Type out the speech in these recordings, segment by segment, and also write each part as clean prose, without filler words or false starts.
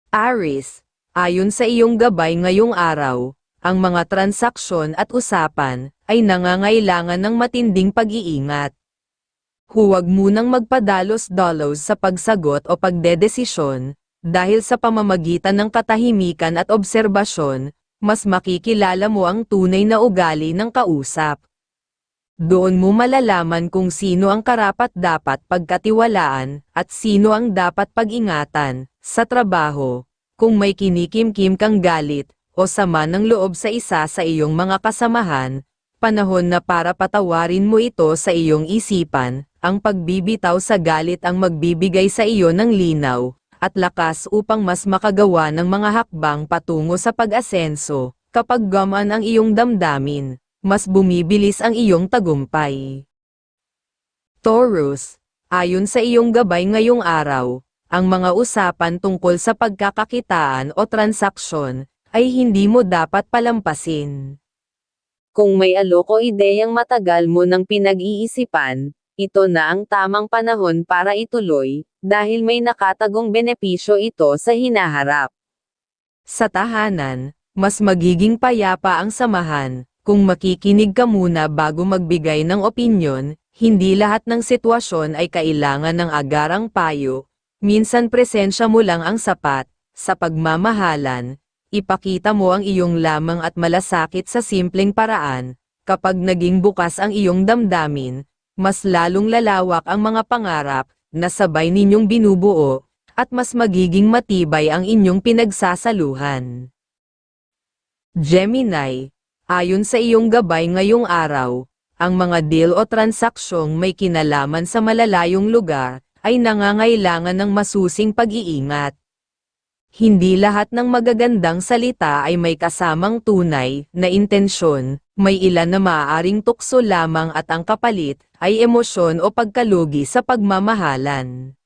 Aries, ayon sa iyong gabay ngayong araw, ang mga transaksyon at usapan ay nangangailangan ng matinding pag-iingat. Huwag munang magpadalos-dalos sa pagsagot o pagdedesisyon, dahil sa pamamagitan ng katahimikan at obserbasyon, mas makikilala mo ang tunay na ugali ng kausap. Doon mo malalaman kung sino ang karapat-dapat pagkatiwalaan at sino ang dapat pag-ingatan. Sa trabaho, kung may kinikimkim kang galit o sama ng loob sa isa sa iyong mga kasamahan, panahon na para patawarin mo ito sa iyong isipan. Ang pagbibitaw sa galit ang magbibigay sa iyo ng linaw at lakas upang mas makagawa ng mga hakbang patungo sa pag-asenso. Kapag gamaan ang iyong damdamin, mas bumibilis ang iyong tagumpay. Taurus, ayon sa iyong gabay ngayong araw, ang mga usapan tungkol sa pagkakakitaan o transaksyon ay hindi mo dapat palampasin. Kung may alok o ideyang matagal mo nang pinag-iisipan, ito na ang tamang panahon para ituloy, dahil may nakatagong benepisyo ito sa hinaharap. Sa tahanan, mas magiging payapa ang samahan, kung makikinig ka muna bago magbigay ng opinyon. Hindi lahat ng sitwasyon ay kailangan ng agarang payo. Minsan presensya mo lang ang sapat. Sa pagmamahalan, ipakita mo ang iyong lamang at malasakit sa simpleng paraan. Kapag naging bukas ang iyong damdamin, mas lalong lalawak ang mga pangarap na sabay ninyong binubuo, at mas magiging matibay ang inyong pinagsasaluhan. Gemini, ayon sa iyong gabay ngayong araw, ang mga deal o transaksyong may kinalaman sa malalayong lugar ay nangangailangan ng masusing pag-iingat. Hindi lahat ng magagandang salita ay may kasamang tunay na intensyon. May ilan na maaaring tukso lamang at ang kapalit ay emosyon o pagkalugi sa pagmamahalan.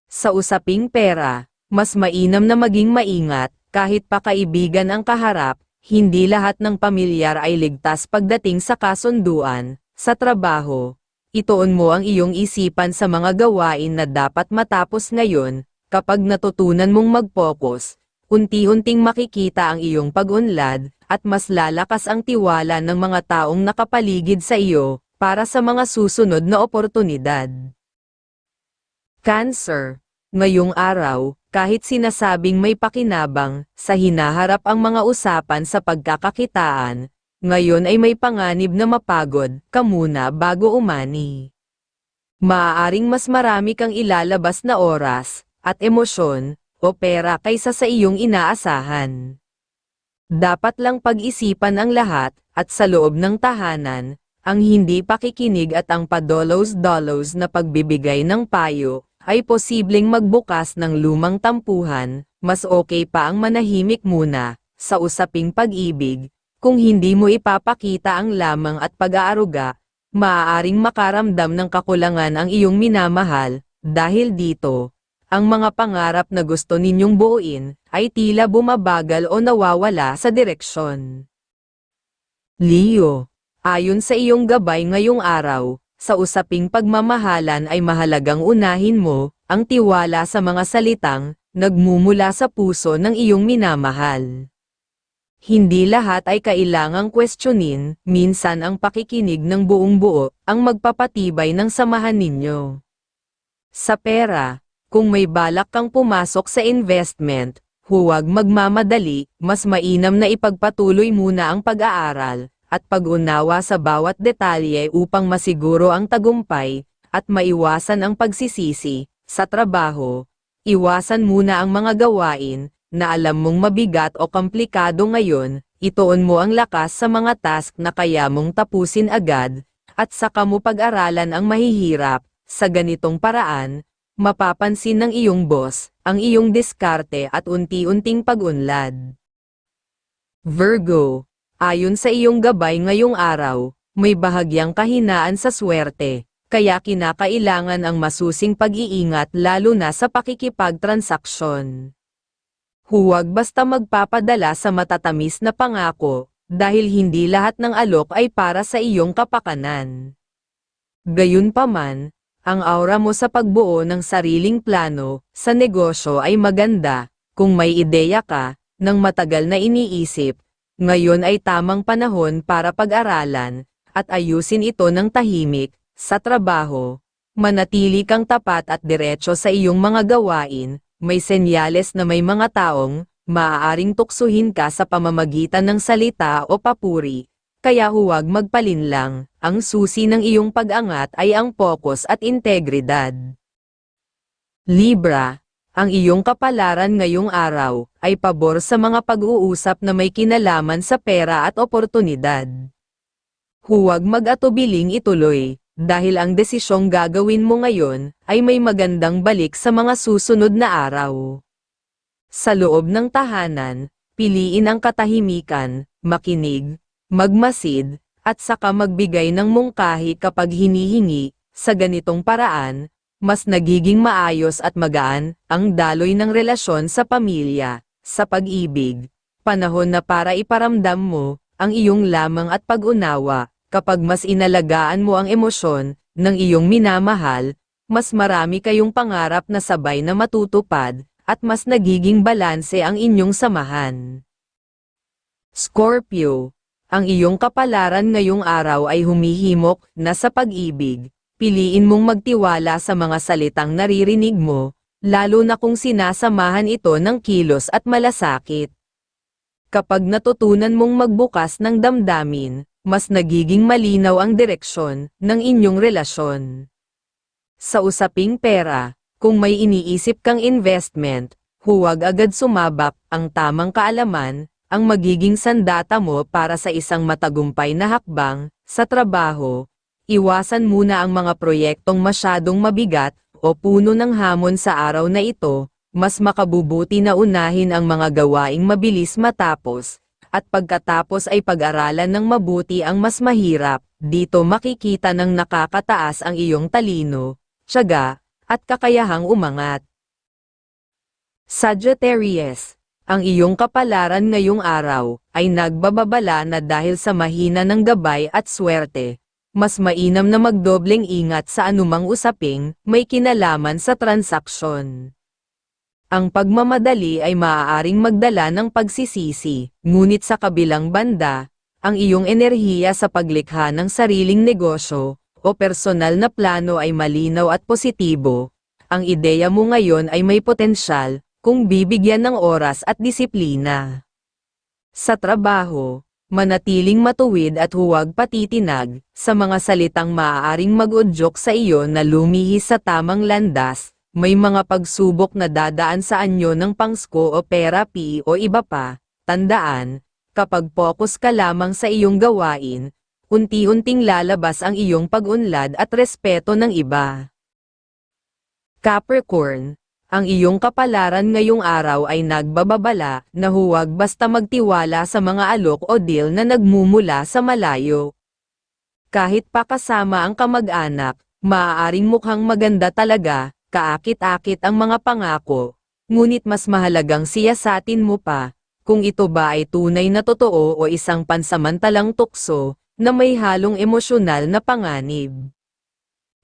Sa usaping pera, mas mainam na maging maingat. Kahit pa kaibigan ang kaharap, hindi lahat ng pamilyar ay ligtas pagdating sa kasunduan. Sa trabaho, ituon mo ang iyong isipan sa mga gawain na dapat matapos ngayon. Kapag natutunan mong mag-focus, unti-unting makikita ang iyong pag-unlad, at mas lalakas ang tiwala ng mga taong nakapaligid sa iyo, para sa mga susunod na oportunidad. Cancer, ngayong araw, kahit sinasabing may pakinabang, sa hinaharap ang mga usapan sa pagkakakitaan, ngayon ay may panganib na mapagod ka muna bago umani. Maaaring mas marami kang ilalabas na oras at emosyon o pera kaysa sa iyong inaasahan. Dapat lang pag-isipan ang lahat, at sa loob ng tahanan, ang hindi pakikinig at ang padolos-dolos na pagbibigay ng payo ay posibleng magbukas ng lumang tampuhan. Mas okay pa ang manahimik muna sa usaping pag-ibig. Kung hindi mo ipapakita ang lamang at pag-aaruga, maaaring makaramdam ng kakulangan ang iyong minamahal. Dahil dito, ang mga pangarap na gusto ninyong buuin ay tila bumabagal o nawawala sa direksyon. Leo, ayon sa iyong gabay ngayong araw, sa usaping pagmamahalan ay mahalagang unahin mo ang tiwala sa mga salitang nagmumula sa puso ng iyong minamahal. Hindi lahat ay kailangang questionin. Minsan ang pakikinig ng buong buo ang magpapatibay ng samahan ninyo. Sa pera, kung may balak kang pumasok sa investment, huwag magmamadali. Mas mainam na ipagpatuloy muna ang pag-aaral at pag-unawa sa bawat detalye upang masiguro ang tagumpay at maiwasan ang pagsisisi. Sa trabaho, iwasan muna ang mga gawain na alam mong mabigat o komplikado ngayon. Ituon mo ang lakas sa mga task na kaya mong tapusin agad, at saka mo pag-aralan ang mahihirap. Sa ganitong paraan, mapapansin ng iyong boss ang iyong diskarte at unti-unting pag-unlad. Virgo, ayon sa iyong gabay ngayong araw, may bahagyang kahinaan sa swerte, kaya kinakailangan ang masusing pag-iingat lalo na sa pakikipagtransaksyon. Huwag basta magpapadala sa matatamis na pangako, dahil hindi lahat ng alok ay para sa iyong kapakanan. Gayunpaman, ang aura mo sa pagbuo ng sariling plano sa negosyo ay maganda, Kung may ideya ka, ng matagal na iniisip, ngayon ay tamang panahon para pag-aralan, at ayusin ito ng tahimik, sa trabaho. Manatili kang tapat at diretso sa iyong mga gawain, may senyales na may mga taong, maaaring tuksuhin ka sa pamamagitan ng salita o papuri, kaya huwag magpalinlang, ang susi ng iyong pag-angat ay ang focus at integridad. Libra, ang iyong kapalaran ngayong araw, ay pabor sa mga pag-uusap na may kinalaman sa pera at oportunidad. Huwag mag-atubiling ituloy, dahil ang desisyong gagawin mo ngayon, ay may magandang balik sa mga susunod na araw. Sa loob ng tahanan, piliin ang katahimikan, makinig, magmasid, at saka magbigay ng mungkahi kapag hinihingi, sa ganitong paraan, mas nagiging maayos at magaan ang daloy ng relasyon sa pamilya, sa pag-ibig. Panahon na para iparamdam mo ang iyong lamang at pag-unawa. Kapag mas inalagaan mo ang emosyon ng iyong minamahal, mas marami kayong pangarap na sabay na matutupad, at mas nagiging balanse ang inyong samahan. Scorpio, ang iyong kapalaran ngayong araw ay humihimok na sa pag-ibig. Piliin mong magtiwala sa mga salitang naririnig mo, lalo na kung sinasamahan ito ng kilos at malasakit. Kapag natutunan mong magbukas ng damdamin, mas nagiging malinaw ang direksyon ng inyong relasyon. Sa usaping pera, kung may iniisip kang investment, huwag agad sumabak, ang tamang kaalaman, ang magiging sandata mo para sa isang matagumpay na hakbang. Sa trabaho, iwasan muna ang mga proyektong masyadong mabigat o puno ng hamon sa araw na ito, mas makabubuti na unahin ang mga gawaing mabilis matapos, at pagkatapos ay pag-aralan ng mabuti ang mas mahirap. Dito makikita ng nakakataas ang iyong talino, tiyaga, at kakayahang umangat. Sagittarius, ang iyong kapalaran ngayong araw ay nagbababala na dahil sa mahina ng gabay at swerte. Mas mainam na magdobleng ingat sa anumang usaping may kinalaman sa transaksyon. Ang pagmamadali ay maaaring magdala ng pagsisisi, ngunit sa kabilang banda, ang iyong enerhiya sa paglikha ng sariling negosyo o personal na plano ay malinaw at positibo. Ang ideya mo ngayon ay may potensyal kung bibigyan ng oras at disiplina. Sa trabaho, manatiling matuwid at huwag patitinag sa mga salitang maaaring mag-udyok sa iyo na lumihis sa tamang landas. May mga pagsubok na dadaan sa anyo ng pangsko o therapy o iba pa. Tandaan, kapag focus ka lamang sa iyong gawain, unti-unting lalabas ang iyong pag-unlad at respeto ng iba. Capricorn, ang iyong kapalaran ngayong araw ay nagbababala na huwag basta magtiwala sa mga alok o deal na nagmumula sa malayo. Kahit pa kasama ang kamag-anak, maaaring mukhang maganda talaga, kaakit-akit ang mga pangako, ngunit mas mahalagang siyasatin mo pa, kung ito ba ay tunay na totoo o isang pansamantalang tukso, na may halong emosyonal na panganib.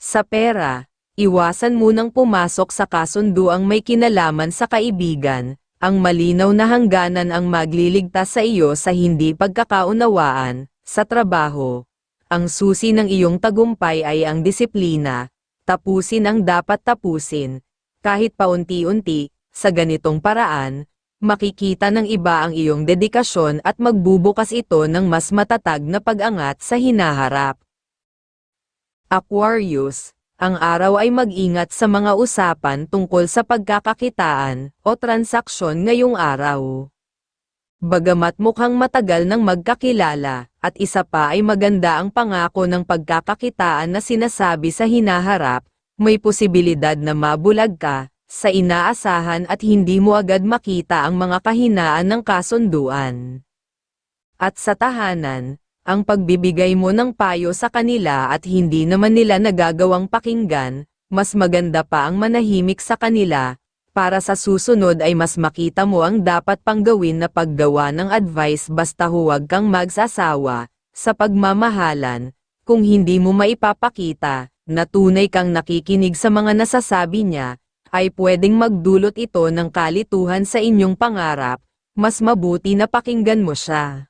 Sa pera, iwasan munang pumasok sa kasunduang may kinalaman sa kaibigan, ang malinaw na hangganan ang magliligtas sa iyo sa hindi pagkakaunawaan. Sa trabaho, ang susi ng iyong tagumpay ay ang disiplina. Tapusin ang dapat tapusin, kahit paunti-unti, sa ganitong paraan, makikita ng iba ang iyong dedikasyon at magbubukas ito ng mas matatag na pag-angat sa hinaharap. Aquarius, ang araw ay mag-ingat sa mga usapan tungkol sa pagkakakitaan o transaksyon ngayong araw. Bagamat mukhang matagal nang magkakilala, at isa pa ay maganda ang pangako ng pagkakakitaan na sinasabi sa hinaharap, may posibilidad na mabulag ka sa inaasahan at hindi mo agad makita ang mga kahinaan ng kasunduan. At sa tahanan, ang pagbibigay mo ng payo sa kanila at hindi naman nila nagagawang pakinggan, mas maganda pa ang manahimik sa kanila. Para sa susunod ay mas makita mo ang dapat pang gawin na paggawa ng advice basta huwag kang magsasawa sa pagmamahalan, kung hindi mo maipapakita na tunay kang nakikinig sa mga nasasabi niya, ay pwedeng magdulot ito ng kalituhan sa inyong pangarap, mas mabuti na pakinggan mo siya.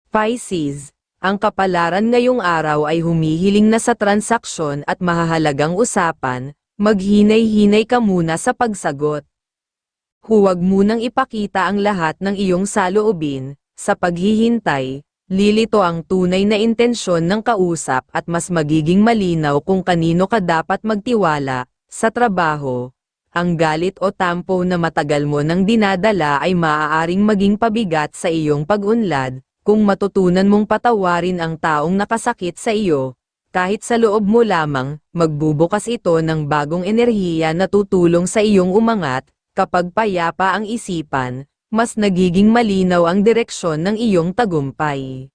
Pisces, ang kapalaran ngayong araw ay humihiling na sa transaksyon at mahahalagang usapan, maghinay-hinay ka muna sa pagsagot. Huwag munang ipakita ang lahat ng iyong saloobin, sa paghihintay, lilito ang tunay na intensyon ng kausap at mas magiging malinaw kung kanino ka dapat magtiwala. Sa trabaho, ang galit o tampo na matagal mo nang dinadala ay maaaring maging pabigat sa iyong pag-unlad, kung matutunan mong patawarin ang taong nakasakit sa iyo. Kahit sa loob mo lamang, magbubukas ito ng bagong enerhiya na tutulong sa iyong umangat. Kapag payapa ang isipan, mas nagiging malinaw ang direksyon ng iyong tagumpay.